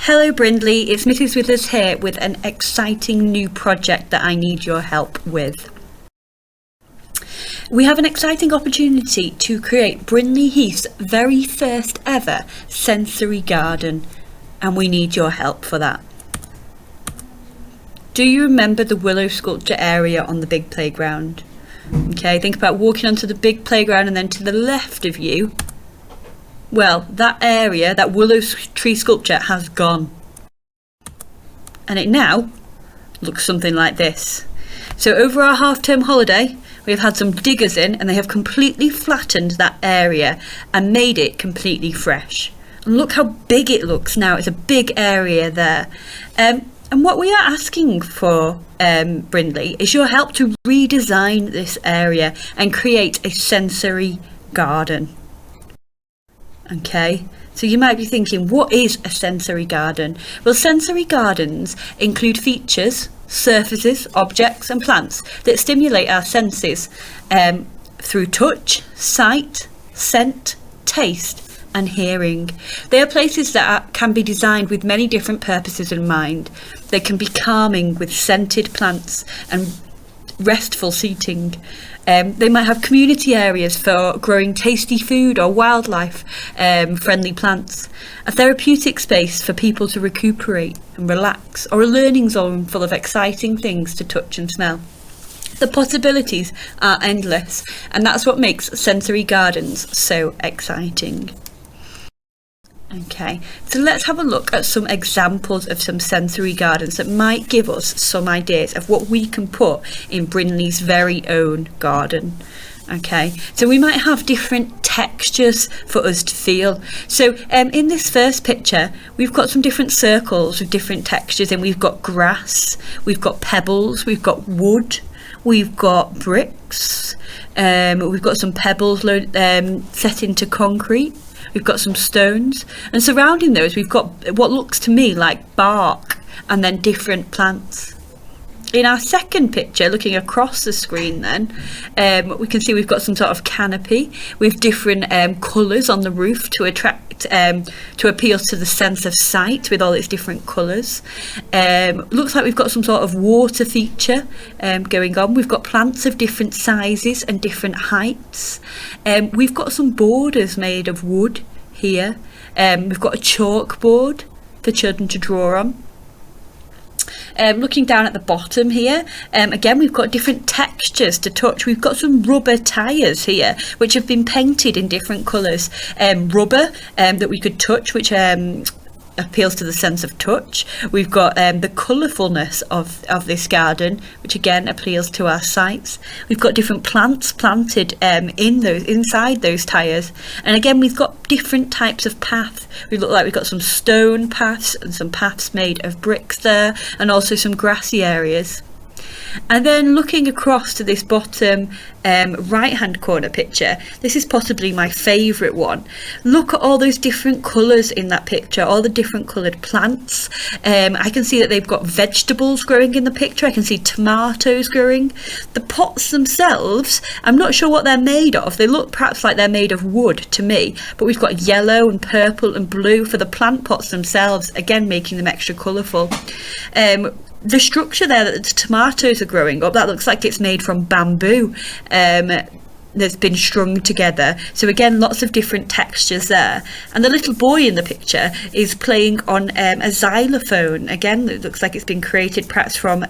Hello Brindley, it's Mrs. Withers here with an exciting new project that I need your help with. We have an exciting opportunity to create Brindley Heath's very first ever sensory garden, and we need your help for that. Do you remember the Willow Sculpture area on the big playground? Okay, think about walking onto the big playground and then to the left of you, well, that area, that willow tree sculpture has gone. And it now looks something like this. So over our half-term holiday, we've had some diggers in and they have completely flattened that area and made it completely fresh. And look how big it looks now. It's a big area there. And what we are asking for, Brindley, is your help to redesign this area and create a sensory garden. Okay, so you might be thinking, what is a sensory garden? Well, sensory gardens include features, surfaces, objects and plants that stimulate our senses through touch, sight, scent, taste and hearing. They are places that can be designed with many different purposes in mind. They can be calming with scented plants and restful seating. They might have community areas for growing tasty food or wildlife friendly plants, a therapeutic space for people to recuperate and relax, or a learning zone full of exciting things to touch and smell. The possibilities are endless, and that's what makes sensory gardens so exciting. Okay, so let's have a look at some examples of some sensory gardens that might give us some ideas of what we can put in Brindley's very own garden. Okay, so we might have different textures for us to feel. So in this first picture, we've got some different circles with different textures, and we've got grass, we've got pebbles, we've got wood, we've got bricks, we've got some pebbles set into concrete. We've got some stones, and surrounding those we've got what looks to me like bark and then different plants. In our second picture, looking across the screen then, we can see we've got some sort of canopy with different colours on the roof to attract, to appeal to the sense of sight with all its different colours. Looks like we've got some sort of water feature going on. We've got plants of different sizes and different heights. We've got some borders made of wood here. We've got a chalkboard for children to draw on. Looking down at the bottom here, again we've got different textures to touch. We've got some rubber tyres here which have been painted in different colours. Rubber that we could touch, which appeals to the sense of touch. We've got the colourfulness of this garden, which again appeals to our sights. We've got different plants planted inside those tyres, and again we've got different types of path. We look like we've got some stone paths and some paths made of bricks there, and also some grassy areas. And then looking across to this bottom right hand corner picture, this is possibly my favourite one. Look at all those different colours in that picture, all the different coloured plants. I can see that they've got vegetables growing in the picture. I can see tomatoes growing. The pots themselves, I'm not sure what they're made of. They look perhaps like they're made of wood to me, but we've got yellow and purple and blue for the plant pots themselves, again making them extra colourful. The structure there that the tomatoes are growing up, that looks like it's made from bamboo that's been strung together. So again, lots of different textures there. And the little boy in the picture is playing on a xylophone. Again, it looks like it's been created perhaps from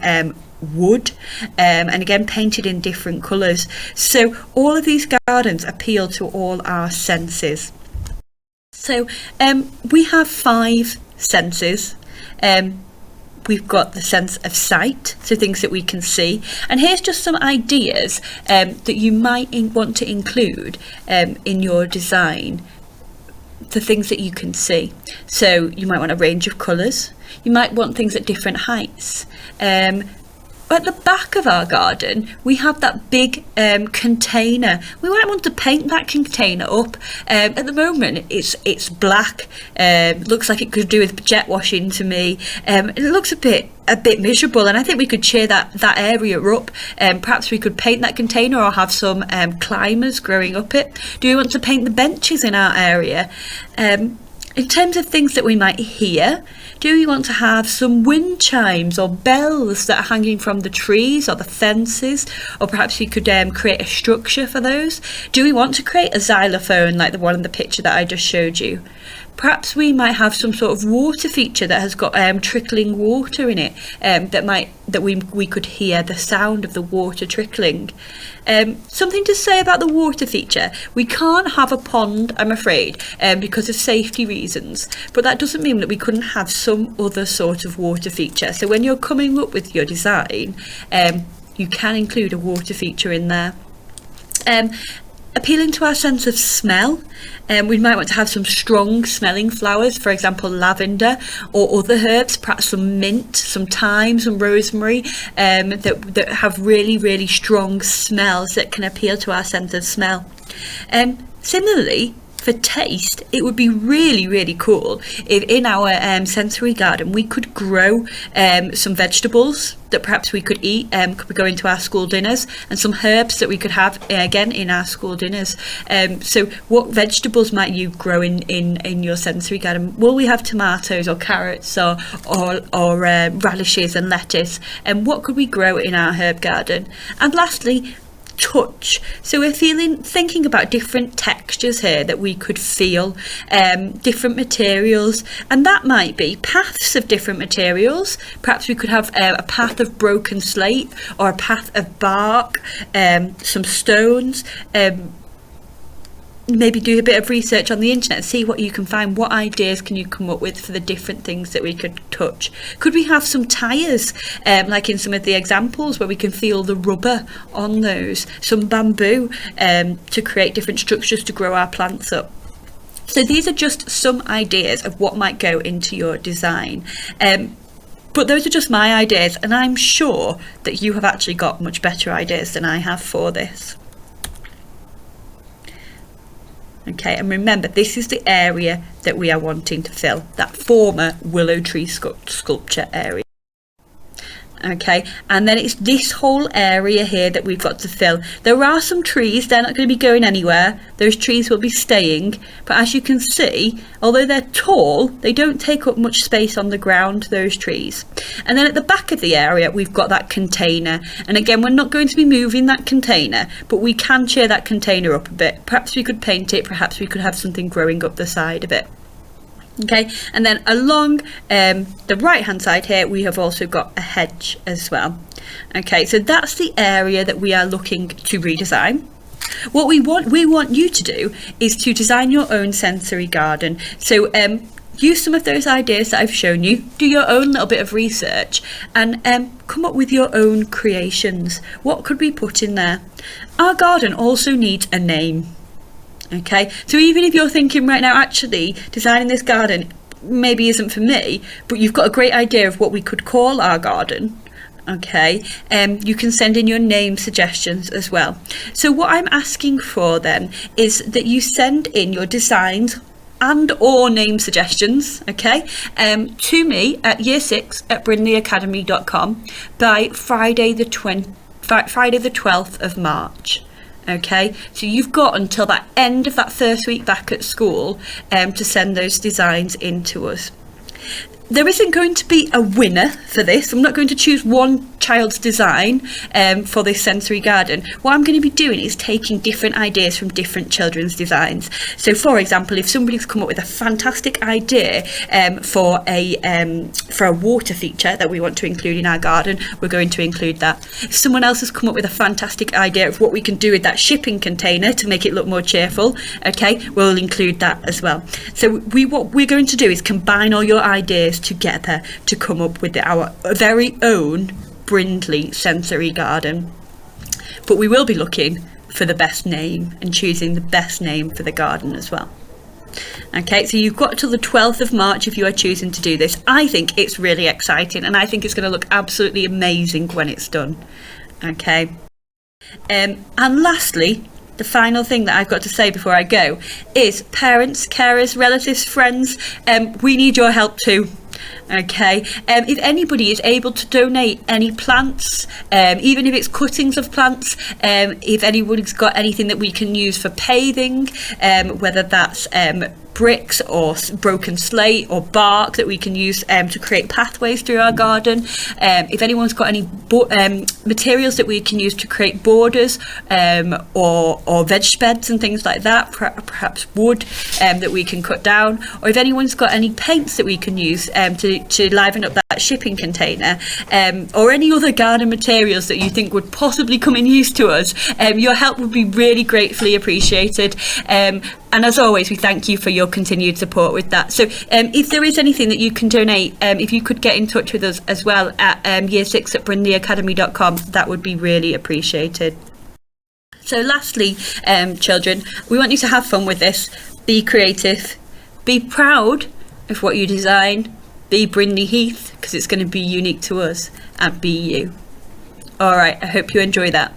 wood, and again painted in different colours. So all of these gardens appeal to all our senses. So we have 5 senses. We've got the sense of sight, so things that we can see. And here's just some ideas that you might want to include in your design, the things that you can see. So you might want a range of colours. You might want things at different heights. At the back of our garden, we have that big container. We might want to paint that container up. At the moment, it's black. Looks like it could do with jet washing to me. It looks a bit miserable, and I think we could cheer that area up. Perhaps we could paint that container or have some climbers growing up it. Do we want to paint the benches in our area? In terms of things that we might hear, do we want to have some wind chimes or bells that are hanging from the trees or the fences? Or perhaps we could create a structure for those. Do we want to create a xylophone like the one in the picture that I just showed you? Perhaps we might have some sort of water feature that has got trickling water in it, that we could hear the sound of the water trickling. Something to say about the water feature: we can't have a pond, I'm afraid, because of safety reasons, but that doesn't mean that we couldn't have some other sort of water feature. So when you're coming up with your design, you can include a water feature in there. Appealing to our sense of smell, we might want to have some strong smelling flowers, for example lavender, or other herbs, perhaps some mint, some thyme, some rosemary, that have really, really strong smells that can appeal to our sense of smell. Similarly, for taste, it would be really, really cool if in our sensory garden we could grow some vegetables that perhaps we could eat, could go into our school dinners, and some herbs that we could have again in our school dinners. So what vegetables might you grow in your sensory garden? Will we have tomatoes or carrots or radishes and lettuce? And what could we grow in our herb garden? And lastly, touch. So we're thinking about different textures here that we could feel, different materials, and that might be paths of different materials. Perhaps we could have a path of broken slate, or a path of bark, some stones. Maybe do a bit of research on the internet, see what you can find. What ideas can you come up with for the different things that we could touch? Could we have some tyres, like in some of the examples, where we can feel the rubber on those? Some bamboo, to create different structures to grow our plants up. So these are just some ideas of what might go into your design. But those are just my ideas, and I'm sure that you have actually got much better ideas than I have for this. Okay, and remember, this is the area that we are wanting to fill, that former willow tree sculpture area. Okay, and then it's this whole area here that we've got to fill. There are some trees, they're not going to be going anywhere. Those trees will be staying, but as you can see, although they're tall, they don't take up much space on the ground, those trees. And then at the back of the area, we've got that container. And again, we're not going to be moving that container, but we can cheer that container up a bit. Perhaps we could paint it, perhaps we could have something growing up the side of it. Okay, and then along the right hand side here, we have also got a hedge as well. Okay, so that's the area that we are looking to redesign. What we want you to do is to design your own sensory garden. So use some of those ideas that I've shown you, do your own little bit of research, and come up with your own creations. What could we put in there? Our garden also needs a name. Okay, so even if you're thinking right now, actually designing this garden maybe isn't for me, but you've got a great idea of what we could call our garden, okay, you can send in your name suggestions as well. So what I'm asking for then is that you send in your designs and or name suggestions, okay, to me at year6@brindleyacademy.com by Friday the 12th of March. Okay, so you've got until that end of that first week back at school to send those designs in to us. There isn't going to be a winner for this. I'm not going to choose one child's design for this sensory garden. What I'm going to be doing is taking different ideas from different children's designs. So for example, if somebody's come up with a fantastic idea for a water feature that we want to include in our garden, we're going to include that. If someone else has come up with a fantastic idea of what we can do with that shipping container to make it look more cheerful, okay, we'll include that as well. So what we're going to do is combine all your ideas together to come up with our very own Brindley sensory garden. But we will be looking for the best name and choosing the best name for the garden as well. Okay, so you've got till the 12th of March if you are choosing to do this. I think it's really exciting, and I think it's going to look absolutely amazing when it's done. Okay, and lastly, the final thing that I've got to say before I go is parents, carers, relatives, friends, we need your help too. Okay, if anybody is able to donate any plants, even if it's cuttings of plants, if anybody's got anything that we can use for paving, whether that's bricks or broken slate or bark that we can use to create pathways through our garden. If anyone's got any materials that we can use to create borders or veg beds and things like that, perhaps wood that we can cut down, or if anyone's got any paints that we can use to liven up that shipping container, or any other garden materials that you think would possibly come in use to us, your help would be really gratefully appreciated. And as always, we thank you for your continued support with that. So if there is anything that you can donate, if you could get in touch with us as well at year6@brindleyacademy.com, that would be really appreciated. So lastly, children, we want you to have fun with this. Be creative. Be proud of what you design. Be Brindley Heath, because it's going to be unique to us. And be you. All right, I hope you enjoy that.